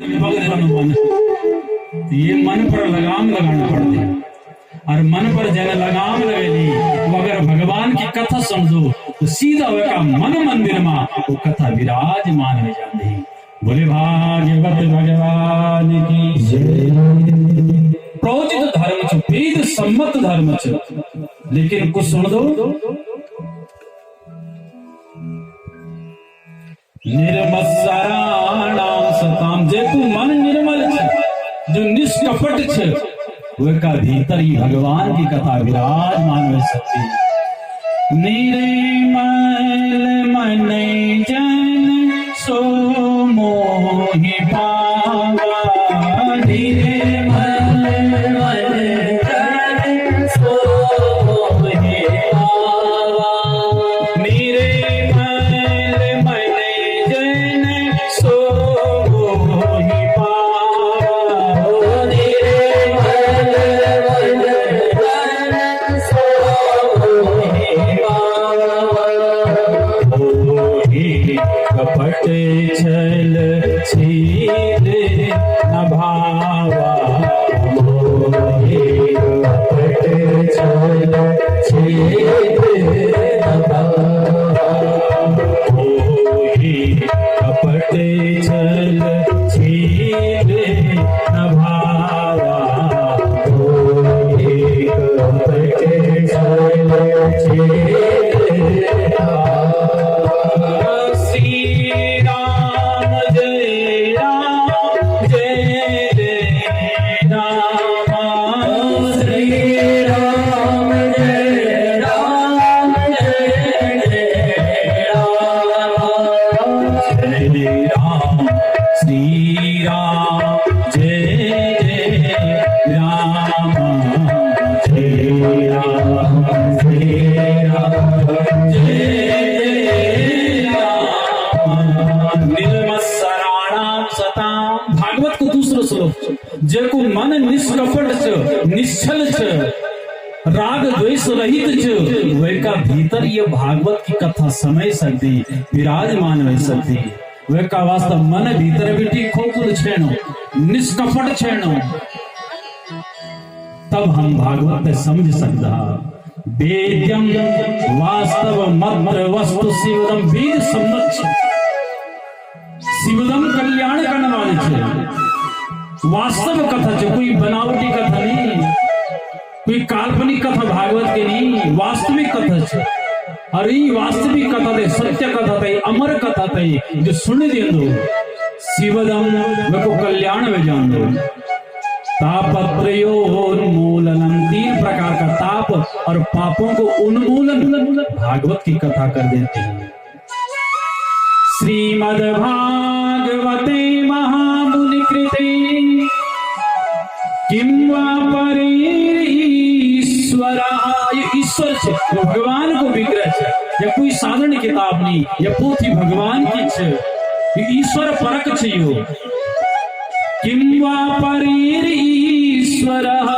मन ये मन पर लगाम लगाना पड़ती है और मन पर जन लगाम लगेली तो अगर भगवान की कथा समझो तो सीधा होगा मन मंदिर में वो कथा विराजमान हो जाती है। बोले भागवत भगवान की जय। प्रोचित धर्म छ, वेद सम्मत धर्म छ, लेकिन कुछ सुन दो। निर्मत्सराणाम सताम, जेकु मन निर्मल छ, जो निष्कपट छ, वह का भीतर ही भगवान की कथा विराजमान हो सकती है। निर्मल मन जन सो मोहि पावा, निर्मल मन जन सो मोहि पावा, निर्मल मन जन सो मोहि पावा, निर्मल मन जन सो मोहि पावा। मोहि कपट छल छील न भावा, मोहि कपट छल छील न भावा, मोहि कपट छल छील न भावा, मोहि कपट छल छील न भावा। श्री राम जय राम जय जय राम, श्री राम जय राम जय जय राम, जय राम श्री राम जय जय राम, जय राम श्री राम जय राम। निर्मत्सराणाम सताम, भागवत को दूसरो श्लोक, जेको मन निष्कपट छ, निश्चल छ, राग द्वेष रहित छ, वह का भीतर ये भागवत की कथा समय सकती विराजमान हो सकती। वह का वास्तव मन भीतर बिटी खोकुल छेनो, निष्कपट छेनो, तब हम भागवत समझ सकता। वेद्यम वास्तव मत्र वस्तु शिवदम, वेद सम्मत छ, शिवदम कल्याण करने वाले छे, वास्तव कथा छे, कोई बनावटी कथा नहीं, कोई काल्पनिक कथा भागवत के नहीं, वास्तविक कथा छे। और ये वास्तविक कथा थे, सत्य कथा थे, अमर कथा थे, जो सुन दे दो शिवदम को कल्याण में जान दो। तापत्रयोन्मूलनम, 3 प्रकार का ताप और पापों को उन्मूलन भागवत की कथा कर देती है। श्रीमद् भागवते महामुनि कृते किं वा परेरीश्वरः, ये ईश्वर छे, भगवान को विग्रह छे, या कोई साधारण किताब नहीं, या पोथी भगवान की छे, ईश्वर परक छे। यो किं वा परेरीश्वरः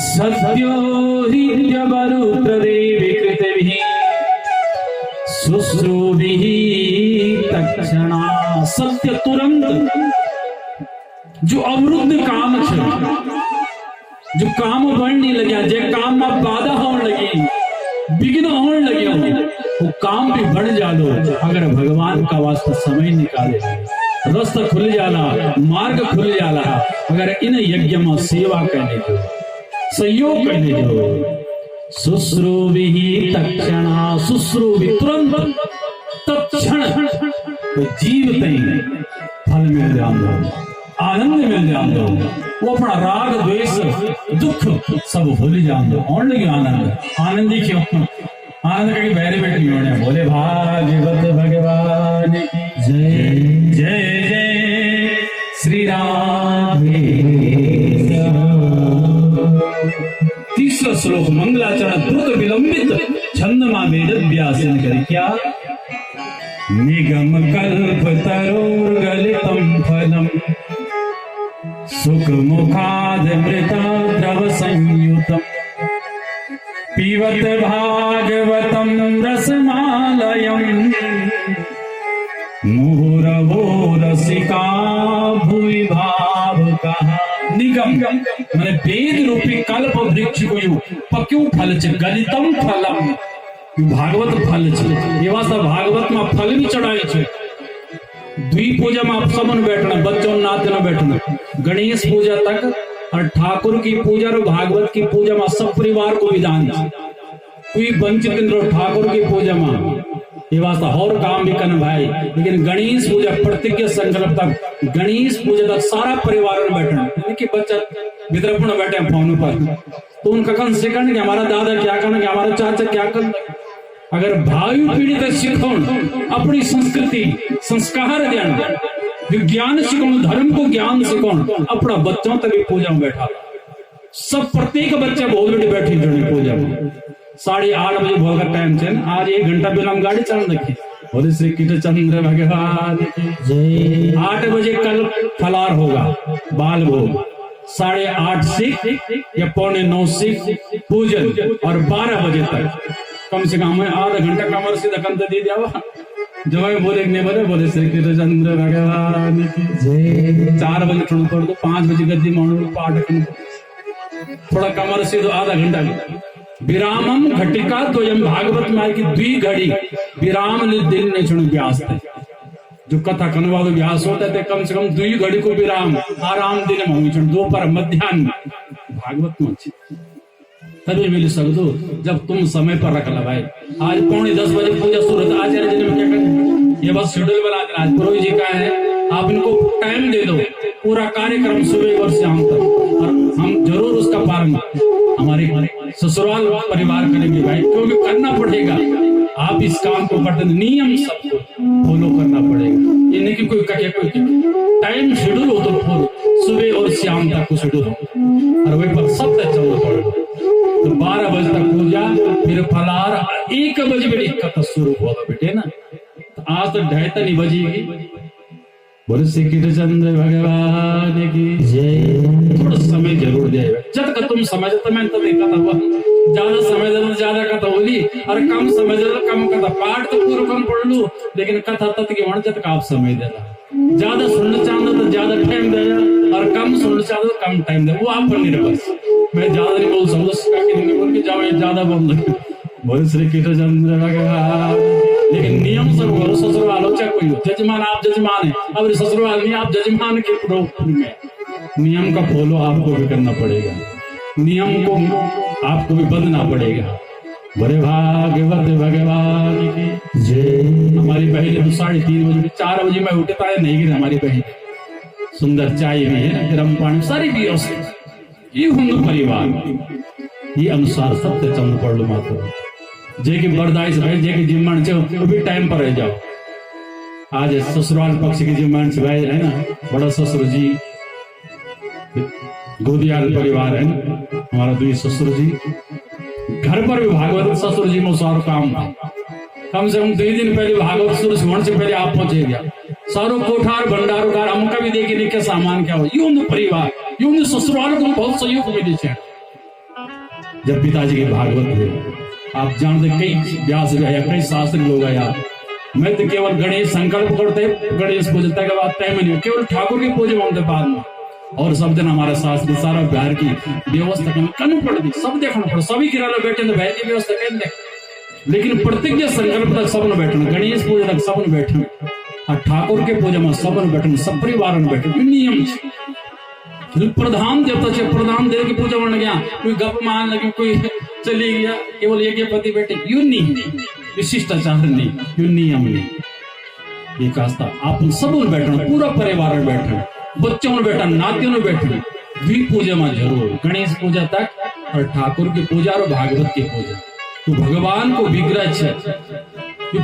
सद्यो हृद्यवरुत्रदेवी कृतभिः शुश्रूभिः तत्क्षणा, सत्य तुरंत, जो अवरुद्ध काम छे, जो काम बढ़ने लगे, जे काम में बाधा होने लगी, विघ्न होने लगे, वो काम भी बढ़ जालो अगर भगवान का वास्ता समय निकाले। रास्ता खुल जाला, मार्ग खुल जाला अगर इन यज्ञ में सेवा करने दो, सहयोग करने दो। शुश्रूभिः तत्क्षणा, शुश्रूभि तुरंत, तत्क्षण तो जीवते फल मिल जाओ, आनंद मिल जाओ, वो अपना राग द्वेष दुख सब भूल जाओ, और लगे आनंद। आनंद ही क्यों, आनंद करके बैरे बैठे नहीं होने। बोले भागवत भगवान की जय जय जय श्री राम। तीसरा श्लोक मंगलाचरण द्रुत विलंबित छंदमा वेद व्यासन कर क्या। निगम कल्प तरोर्गलितम फलम सुख मुखाद मृता द्रव संयुतम, पिबत भागवतं रसमालयं मुहुरवो रस रसिका भूमि भाव कहा निगम मैंने वेद रूपी कल्प वृक्ष को यू पक्यू फल छ गलितम फलम भागवत फल छ एवा सब भागवत में फल भी चढ़ाए छ द्वी पूजा में आप सबन बैठना बच्चों नाते न बैठना गणेश पूजा तक और ठाकुर की पूजा और भागवत की पूजा में सब परिवार को विधान छ कोई वंचित न ठाकुर की पूजा में ये वास्ता और काम भी करना भाई लेकिन गणेश पूजा प्रतिज्ञा संकल्प तक गणेश पूजा तक सारा परिवार में बैठना कि बच्चा विद्रपुण बैठे फोन पर तो उनका कन सिखाने कि हमारा दादा क्या करना कि हमारा चाचा क्या करना अगर भाई पीढ़ी तक सिखो अपनी संस्कृति संस्कार देना विज्ञान सिखो धर्म को ज्ञान सिखो अपना बच्चों तक भी पूजा में बैठा सब प्रत्येक बच्चा बहुत बड़ी बैठी पूजा में 8:30 बजे भोर का टाइम है आज 1 घंटा पहले हम गाड़ी चल रखी बोले श्री कृष्ण चंद्र भगवान जय 8 बजे कल फलार होगा बाल भोग 8:30 से या 8:45 से पूजन और 12 बजे तक कम से कम हमें आधा घंटा कमर से दखन दे दिया जो मैं बोले श्री कृष्ण चंद्र भगवान की जय 4 बजे ठंड कर दो 5 बजे गद्दी मानो पाठ थोड़ा कमर से तो आधा घंटा विरामम घटिका तो यम भागवत में की 2 घड़ी विराम दिन ने चुन व्यास थे जो कथा कनवा व्यास होता है कम से कम 2 घड़ी को विराम आराम दिन में दोपहर मध्यान्ह भागवत में तभी मिल सकते जब तुम समय पर रख ला भाई आज 9:45 बजे पूजा शुरू आचार्य जी ने क्या कर ये बस शेड्यूल बना देना आज पुरोहित जी का है आप इनको टाइम दे दो पूरा कार्यक्रम सुबह और शाम तक और हम जरूर उसका पालन हमारे ससुराल परिवार करेंगे भाई क्योंकि करना पड़ेगा आप इस काम को करते नियम सबको फॉलो करना पड़ेगा ये नहीं कि कोई टाइम शेड्यूल हो तो सुबह और शाम तक को शेड्यूल हो और वही पर सब तक चलना पड़ेगा तो 12 बजे तक पूजा फिर फलार 1 बजे मेरी कथा शुरू होगा बेटे ना तो आज तो 2:30 बजेगी बोले श्री कृष्ण चंद्र भगवान की जय थोड़ा समय जरूर दे जब तक तुम समझ तो मैं तो देखा था ज्यादा समय दे ज्यादा कथा होली और कम समय दे कम कथा पाठ तो पूरा कम पढ़ लू लेकिन कथा तत्व के वण जब आप समय देना ज्यादा सुनना चाहते तो ज्यादा टाइम देना और कम सुनना चाहते तो कम टाइम दे वो आप पर निर्भर मैं ज्यादा नहीं बोल सकता बोल के जाओ ज्यादा बोल बोले श्री कृष्ण चंद्र भगवान लेकिन नियम सब करो ससुर आलोचक कोई हो जजमान आप जजमान है अब ससुराल नहीं आप जजमान के रूप में नियम का फॉलो आपको भी करना पड़ेगा नियम को आपको भी बदलना पड़ेगा बड़े भागवत भगवान की जय हमारी बहन तो 3:30 बजे 4 बजे मैं उठे पाए नहीं गिरे हमारी बहन सुंदर चाय भी है गर्म पानी सारी व्यवस्था ये हिंदू परिवार ये अनुसार सत्य चंद पढ़ लो मात्र जे की बर्दाश्त भाई जे की जिम्मन से वो भी टाइम पर रह जाओ आज ससुराल पक्ष की जिम्मन से भाई है ना बड़ा ससुर जी गोदियाल परिवार है ना हमारा 2 ससुर जी घर पर भी भागवत ससुर जी में सारो काम कम से कम 2 दिन पहले भागवत शुरू होने से पहले आप पहुंचे गया सारो कोठार भंडारो कार हमका भी देखे नहीं क्या सामान क्या हो यूं परिवार यूं ससुराल को बहुत सहयोग मिले जब पिताजी के भागवत हुए आप जानते कई व्यास गया कई शास्त्री लोग आया मैं तो केवल गणेश संकल्प करते गणेश पूजता के बाद टाइम नहीं केवल ठाकुर की पूजा होते बाद में और सब दिन हमारे शास्त्र सारा बिहार की व्यवस्था करनी पड़ती सब देखना पड़े सभी किराना बैठे तो भाई की व्यवस्था कर दे लेकिन प्रतिज्ञा संकल्प तक सब बैठना गणेश पूजा तक सब बैठे और ठाकुर के पूजा में सब बैठे सब परिवार में बैठे नियम प्रधान देवता से प्रधान देव की पूजा बन गया कोई गप मान लगे कोई चली गया केवल एक पति बेटे यू नहीं विशिष्टाचार नहीं यू नियम नहीं एक आस्था आप सब बैठना पूरा परिवार में बैठना बच्चों में बैठा नातियों में बैठना भी पूजा में जरूर गणेश पूजा तक और ठाकुर की पूजा और भागवत की पूजा तो भगवान को विग्रह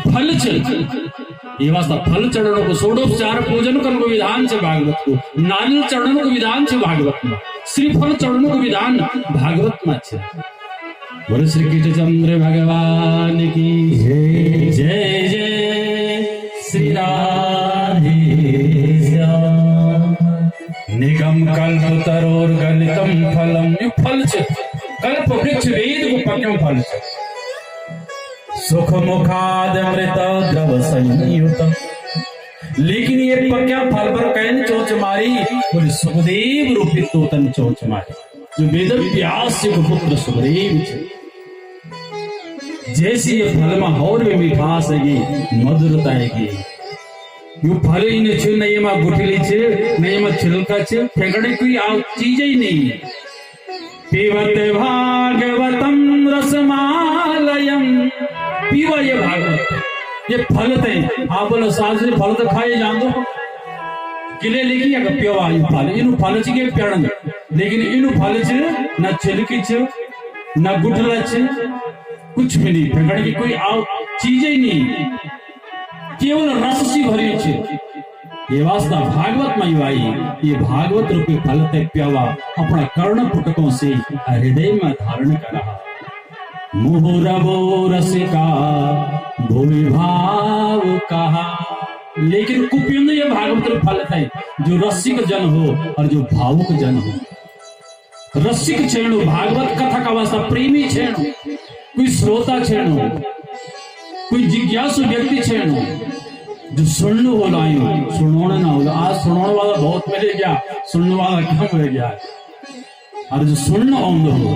फल ये वास्ता फल चढ़ने को षोडोपचार पूजन करने विधान से भागवत को नारियल चढ़ने को विधान से भागवत में श्रीफल चढ़ने को विधान भागवत में अच्छे बोले श्री कृष्ण चंद्र भगवान की जय जय जय श्री राधे निगम कल्प तरोर गलितम फलम यु फल कल्प वृक्ष वेद को पक्यों फल सुख मुखाद अमृत द्रव संयुत लेकिन ये पक्या फल पर कैन चोच मारी, बोले सुखदेव रूपी तोतन चोच मारी। जो वेद व्यास के पुत्र सुखदेव छे, जैसी ये फल में और भी मिठास हैगी, मधुरता हैगी। यो फल ही ने छे, नहीं में गुठली छे, नहीं में छिलका छे, फेंकने की चीज ही नहीं। पीवत भागवतम रसमालयम, पीवा ये भागवत, ये फल थे। आप बोलो साल से फल तो खाए जान दो, किले लेके अगर पीवा ये फल, इन फल च के प्याण, लेकिन इन फल च न छिलकी छ, न गुठला छ, कुछ भी नहीं, फेंकने की कोई चीज ही नहीं, केवल रस सी भरी छे। ये वास्ता भागवत में आई, ये भागवत रूपी फल ते प्यावा, अपना कर्ण पुटकों से हृदय में धारण करा। मुहुरवो रसिका भूमि भाव कहा, लेकिन कुपिंद ये भागवत रूपी फल थे, जो रसिक जन हो और जो भावुक जन हो। रसिक छेणु, भागवत कथा का वास्ता प्रेमी छेणु, कोई श्रोता छेणु, कोई जिज्ञासु व्यक्ति छेणु, जो सुनने वाला आयो, सुनोने ना होला। आज सुनने वाला बहुत मिले गया, सुनने वाला कम हो गया, और जो सुनने आउंदो हो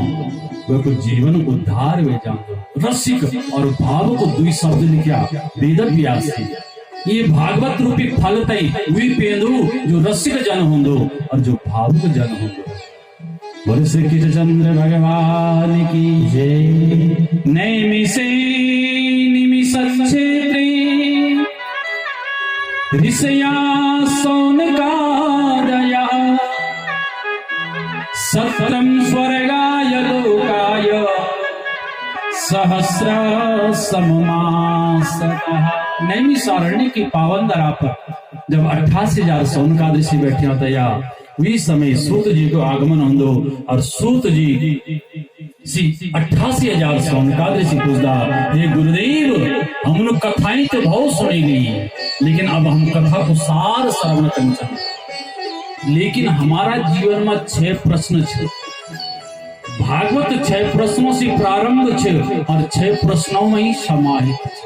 वह को जीवन उद्धार में जाऊंगा। रसिक और भाव को दुई शब्द लिखा वेद व्यास जी। ये भागवत रूपी फल तई वी पेंदु जो रसिक जन होंदो और जो भावुक जन होंदो। बोले श्री कृष्णचंद्र भगवान की जय। नैमिषे निमिषच्छेत्रे ऋषया सौनकादया सत्रम स्वर्गाय लोकाय सहस्र सममासतः। नैमिषारण्य की पावन धरा पर जब 88,000 सौनकादि ऋषि बैठे होते या वी समय सूत जी को आगमन होंदो और सूत जी 88,000 सौनकादि ऋषि पूछदा, हे गुरुदेव हम कथाएं तो बहुत सुनी गई, लेकिन अब हम कथा को सार श्रवण करना चाहते। लेकिन हमारा जीवन में 6 प्रश्न छे। भागवत 6 प्रश्नों से प्रारंभ छे और 6 प्रश्नों में ही समाहित छे।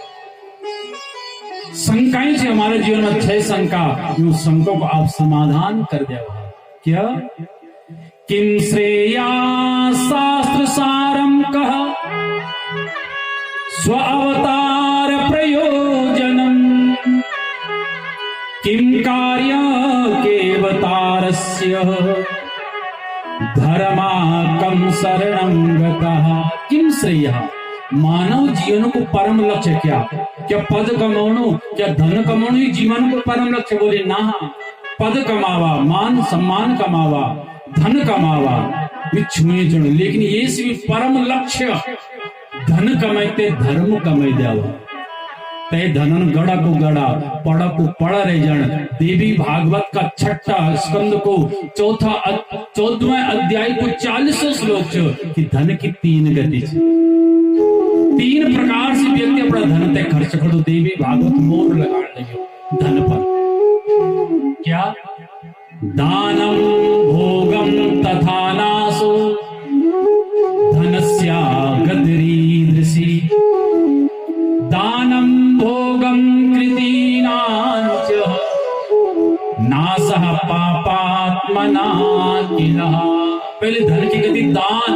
शंकाएं छे हमारे जीवन में 6 शंका, उन शंकों को आप समाधान कर दे। क्या? किम श्रेया शास्त्र सारम कह स्व अवतार प्रयोजनम किम कार्य केवतारस्य धर्माकम शरणं गतः। किम श्रेया, मानव जीवन को परम लक्ष्य क्या? क्या पद कमाणो, क्या धन कमाणो ही जीवन को परम लक्ष्य? बोले ना, पद कमावा, मान सम्मान कमावा, धन कमावा छुए चुन, लेकिन ये भी परम लक्ष्य धन कमाते धर्म कमाई देवा। ते धनन गड़ा को गड़ा, पड़ा को पड़ा रह जान। देवी भागवत का 6ठा स्कंद को 14वें अध्याय को 40 श्लोक कि धन की 3 गति, 3 प्रकार से व्यक्ति अपना धन तय खर्च कर दो। देवी भागवत मोर लगा लगे धन पर। क्या? दानम भोगम तथा नासो धनस्या गदरीदृषि। दानम भोगम कृतीनांच नासः पापात्मना किलः। पहले धन की गति दान,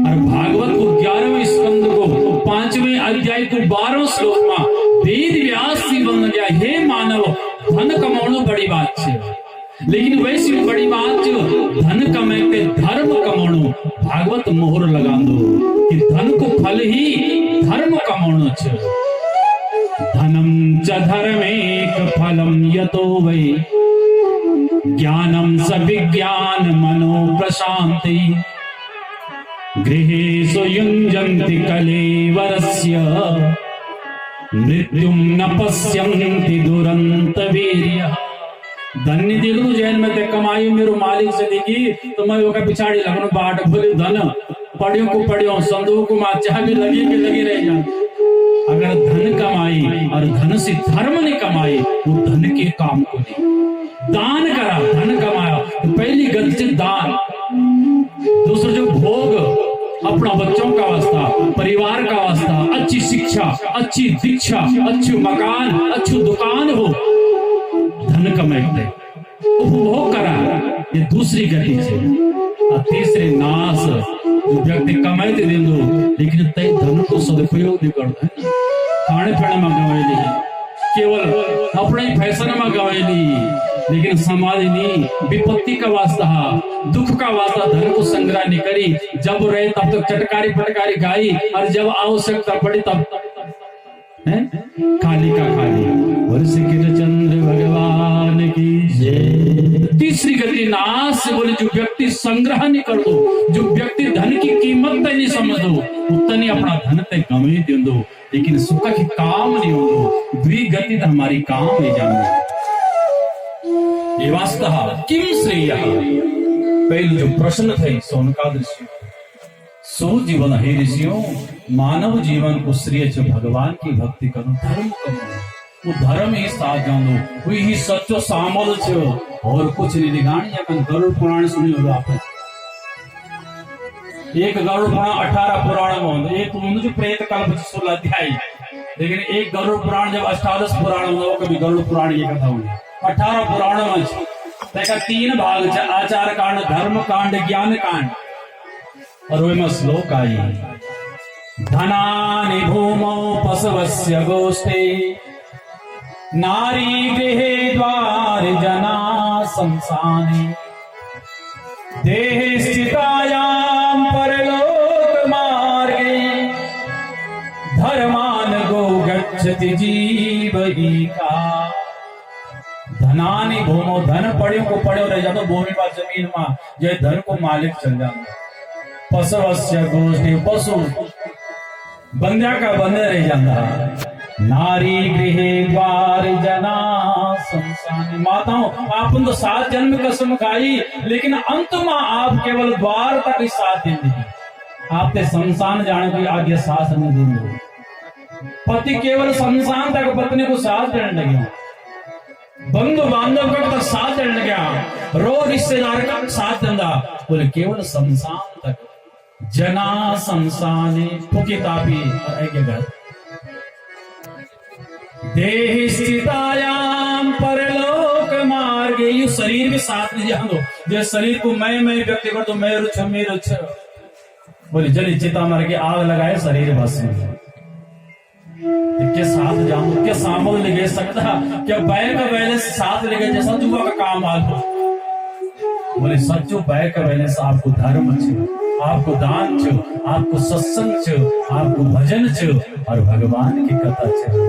और भागवत को 11वें स्कंद को 5वें अध्याय को 12वें श्लोक में वेद व्यास जी बन गया, हे मानव धन कमाणो बड़ी बात है, लेकिन वैसी बड़ी बात जो धन कमाते धर्म कमाणो। भागवत मोहर लगा दो कि धन को फल ही धर्म कमाणो छे। धनम च धर्मेक फलम यतो वै ज्ञानम स विज्ञान मनो प्रशांति गृहेषु युञ्जन्ति कलेवरस्य मृत्युम न पश्यन्ति दुरंत वीर्यः। धन्य दिलू जैन में ते कमाई मेरो मालिक से देखी तो मैं ओका पिछाड़ी लगनो बाट भले धन पड़ियों को पड़ियों संदूक में चाह भी लगी के लगी रह जा। अगर धन कमाई और धन से धर्म ने कमाई वो धन के काम को नहीं। दान करा, धन कमाया तो पहली गति से दान। दूसरा जो भोग, अपना बच्चों का वास्ता, परिवार का वास्ता, अच्छी शिक्षा, अच्छी दीक्षा, अच्छी मकान, अच्छी दुकान हो, धन कमाते उपभोग करा, ये दूसरी गति है। और तीसरी नाश, जो व्यक्ति कमाते दिन दो लेकिन तय धन को सदुपयोग नहीं करता है, खाने पीने में गवाएली, केवल अपने फैशन में गवाएली, लेकिन समाज नहीं, विपत्ति का वास्ता, दुख का वास्ता धन को संग्रह नहीं करी, जब रहे तब तो चटकारी फटकारी गाई, और जब आवश्यकता पड़ी तब खाली का खाली। वर्ष चंद्र भगवान की जय। तीसरी गति नाश से बोले, जो व्यक्ति संग्रह नहीं कर दो, जो व्यक्ति धन की कीमत तय नहीं समझ दो, उतनी अपना धन तय गवे दे दो, लेकिन सुख की काम नहीं हो दो, द्वि गति तो हमारी काम ले जाने ये वास्तव किम श्रेय। पहले जो प्रश्न थे सोनका दृश्य, सो जीवन हे ऋषियों, मानव जीवन को श्रेय जो भगवान की भक्ति करो, धर्म करो, वो धर्म ही साथ जानो, वही ही सच्चो सामल छो, और कुछ नहीं दिखानी। अपन गरुड़ पुराण सुनी होगा आपने, एक गरुड़ पुराण 18 पुराण में, एक जो प्रेत कल्प 16 अध्याय, लेकिन एक गरुड़ पुराण जब 18 पुराण हो, कभी गरुड़ पुराण ये कथा होगी 18 पुराण में 3 भाग, आचार कांड, धर्म कांड, ज्ञान कांड, और वे में श्लोक आई, धनानि भूमौ पशवस्य गोष्ठे, नारी गृहे द्वार जना संसाने, देहे स्थितायां परलोक मार्गे, धर्मान गो गच्छति जीवहिका। धनानि भूमो, धन पड़ियों को पड़े रह जातो, भूमि पर जमीन में जो धन को मालिक चल जाता। पशवस्य गोष्ठी, पशु बंध्या का बंधे रह जाता। नारी गृहे द्वार जना संसाने, माताओं आपन तो 7 जन्म कसम खाई, लेकिन अंत में आप केवल द्वार तक ही साथ देंगे, आपने संसान जाने की आज्ञा साथ नहीं देंगे। पति केवल संसान तक पत्नी को साथ देने लगे, बंधु बांधव का तक साथ देने लगे, रो रिश्तेदार का साथ देंदा, बोले केवल संसान तक। जना संसाने फुकितापी घर, देह स्थितायां परलोक मार्गे, यू शरीर भी साथ नहीं जान दो, जो शरीर को मैं व्यक्ति कर दो, मैं रुच मैं रुच, बोले जली चिता मर के आग लगाए शरीर बस में के साथ जाऊं, के सामने ले सकता क्या बैक बैलेंस साथ ले गए, जैसा जुआ का काम आगो। बोले सच्चो बैक बैलेंस आपको धर्म छो, आपको दान छो, आपको सत्संग छो, आपको भजन छो, और भगवान की कथा छो।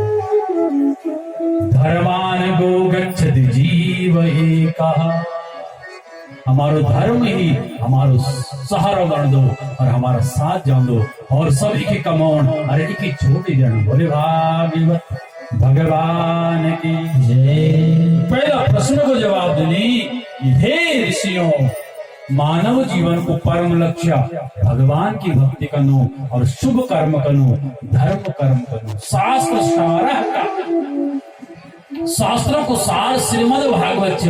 धर्मान गो गच्छति जीव एका, हमारो धर्म ही हमारो सहारा बन दो, और हमारा साथ जान दो, और सब एक कमौन, अरे एक छोटी जन। बोले भागवत भगवान की जय। पहला प्रश्न को जवाब देनी, हे ऋषियों, मानव जीवन को परम लक्ष्य भगवान की भक्ति करो, और शुभ कर्म करो, धर्म कर्म करो। शास्त्र सारः का, शास्त्रों को सार श्रीमद भागवत,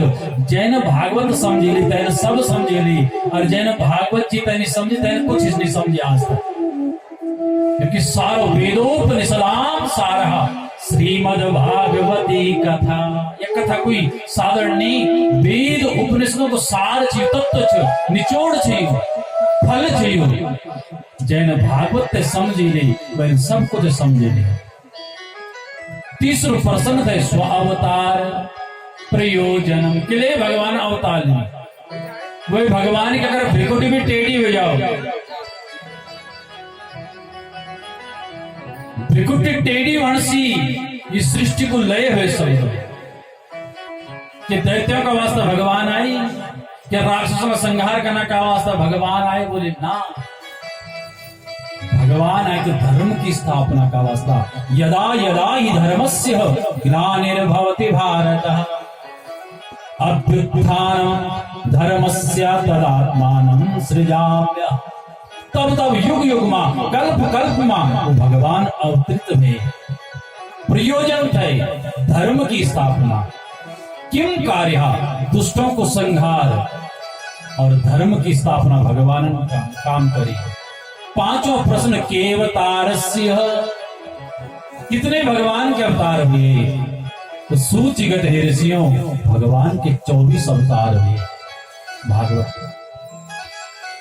जैन भागवत समझेली तैन सब समझेली, और जैन भागवत जी तैन समझी तैन कुछ नहीं समझे आज तक, क्योंकि सारो वेदोपनिषदाम सारः श्रीमद भागवती कथा। ये कथा कोई साधारण नहीं, वेद उपनिषदों को सार चाहिए, तत्व चाहिए, निचोड़ चाहिए, फल चाहिए। जैन भागवत समझी नहीं, वह सब कुछ समझे नहीं। तीसरा प्रश्न थे स्व अवतार प्रयोजनम, के लिए भगवान अवतार नहीं, वही भगवान की अगर भ्रिकुटी भी टेढ़ी हो जाओ, भ्रिकुटी टेढ़ी वंशी, इस सृष्टि को लय हुए समझो कि दैत्यों का वास्ता भगवान आई, क्या राक्षसों का संहार करने का वास्ता भगवान आए? बोले ना, भगवान आए तो धर्म की स्थापना का वास्ता। यदा यदा हि धर्मस्य ग्लानिर्भवति भारतः, अभ्युत्थानं धर्मस्य तदात्मानं सृजाम्यहम्। तब तब युग युग में कल्प कल्प में भगवान अवतरित हुए। प्रयोजन थे धर्म की स्थापना। किम कार्य? दुष्टों को संहार और धर्म की स्थापना भगवान ने काम करी। पांचों प्रश्न केवतारस्य, कितने भगवान के अवतार हुए? तो सूचिगत हे ऋषियों, भगवान के 24 अवतार हुए भागवत।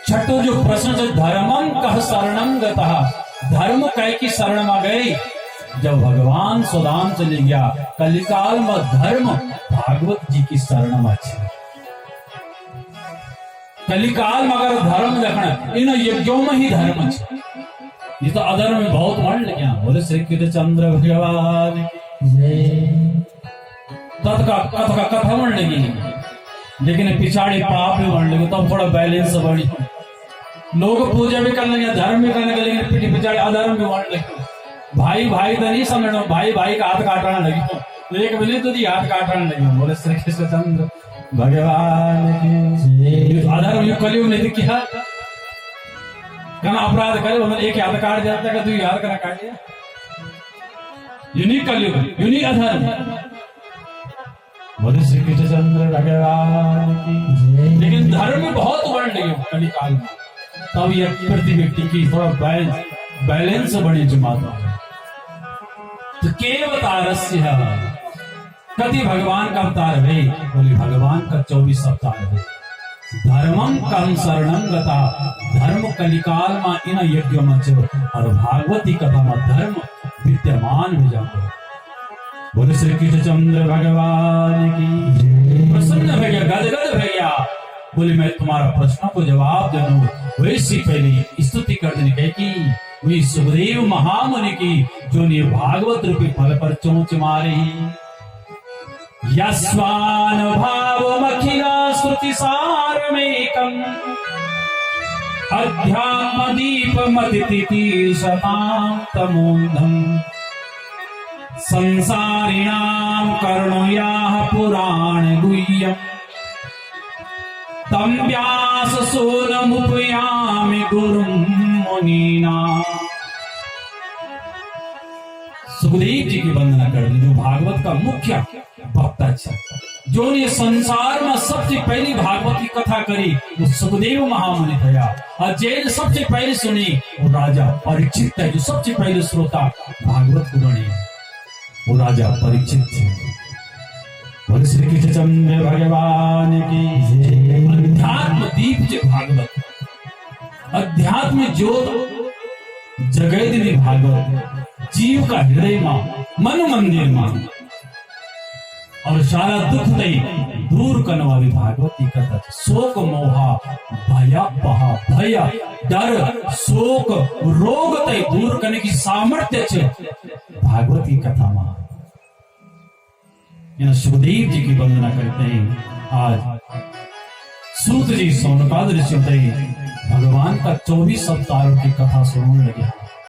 छठो जो प्रश्न जो धर्मम कह शरणम गतः, धर्म कह की शरण में गई। जब भगवान सुदाम चले गया कलिकाल में, धर्म भागवत जी की शरण में है। कलिकाल में अगर धर्म देखना, इन यज्ञों में ही धर्म है। ये तो अधर्म में बहुत वर्ण लगे। बोले श्री कृष्णचंद्र भगवान कथा वर्ण लगी, लेकिन पिछाड़ी पाप भी वर्ण लगे, तब थोड़ा बैलेंस बढ़ी। लोग पूजा भी करने लगे, धर्म भी करने लगे, लेकिन पीछे पिछाड़ी अधर्म भी वर्ण लगे। भाई भाई तो नहीं समझना, भाई भाई का हाथ काटने लगी, तो एक मिली तो हाथ काटने लगी। बोले श्री कृष्णचंद्र भगवान की। अधर्म युग कलयुग नहीं क्या अपराध करे, उन्होंने एक याद काट जाता है, तू याद करा काट दिया। यूनिक कलयुग, यूनिक अधर्म। बोले श्री कृष्णचंद्र भगवान की। लेकिन धर्म में बहुत वर्ण लगे कलिकाल में, तब यह पृथ्वी टिकी, थोड़ा बैलेंस बड़ी जमाता है। तो केवतारस्य कति भगवान का अवतार है? बोले भगवान का 24 अवतार है। धर्मम कम शरणम गता, धर्म कलिकाल में इन यज्ञ में और भागवती कथा में धर्म विद्यमान हो जाता। बोले श्री कृष्णचंद्र भगवान की। प्रसन्न हो गया, गदगद हो गया। बोले मैं तुम्हारा प्रश्नों को जवाब दे दूं। वैसी पहले स्तुति कर देने कही कि वही सुखदेव महामुनि की, जो ने भागवत रूपी फल पर चोंच मारे। यस्वान भावमखिला श्रुति सारमेकम् अध्यात्म दीपमतिथि शतां तमोन्धम् संसारिणां कर्णयाः पुराण गुह्यम् तम व्यास सोनमुपयामि गुरुं मुनीना। सुखदेव जी की वंदना कर, जो भागवत का मुख्य भक्त है, जो ये संसार में सबसे पहली भागवत की कथा करी, वो सुखदेव महामुनि थया। और जैन सबसे पहले सुनी वो राजा परीक्षित है, जो सबसे पहले श्रोता भागवत को बने वो राजा परीक्षित थे। बोले श्री कृष्णचंद्र भगवान की। अध्यात्म दीप जो भागवत, अध्यात्म ज्योत जगैदिनी भागवत, जीव का हृदय में, मन मंदिर में, और सारा दुख दई दूर करने वाली भागवती कथा। शोक मोहा भया पहा, भय डर शोक रोग तय दूर करने की सामर्थ्य है भागवती कथा में। सुखदेव जी की वंदना करते हैं। आज सूत जी सौनकाद ऋषि भगवान का 24 अवतारों की कथा सुनने लगे।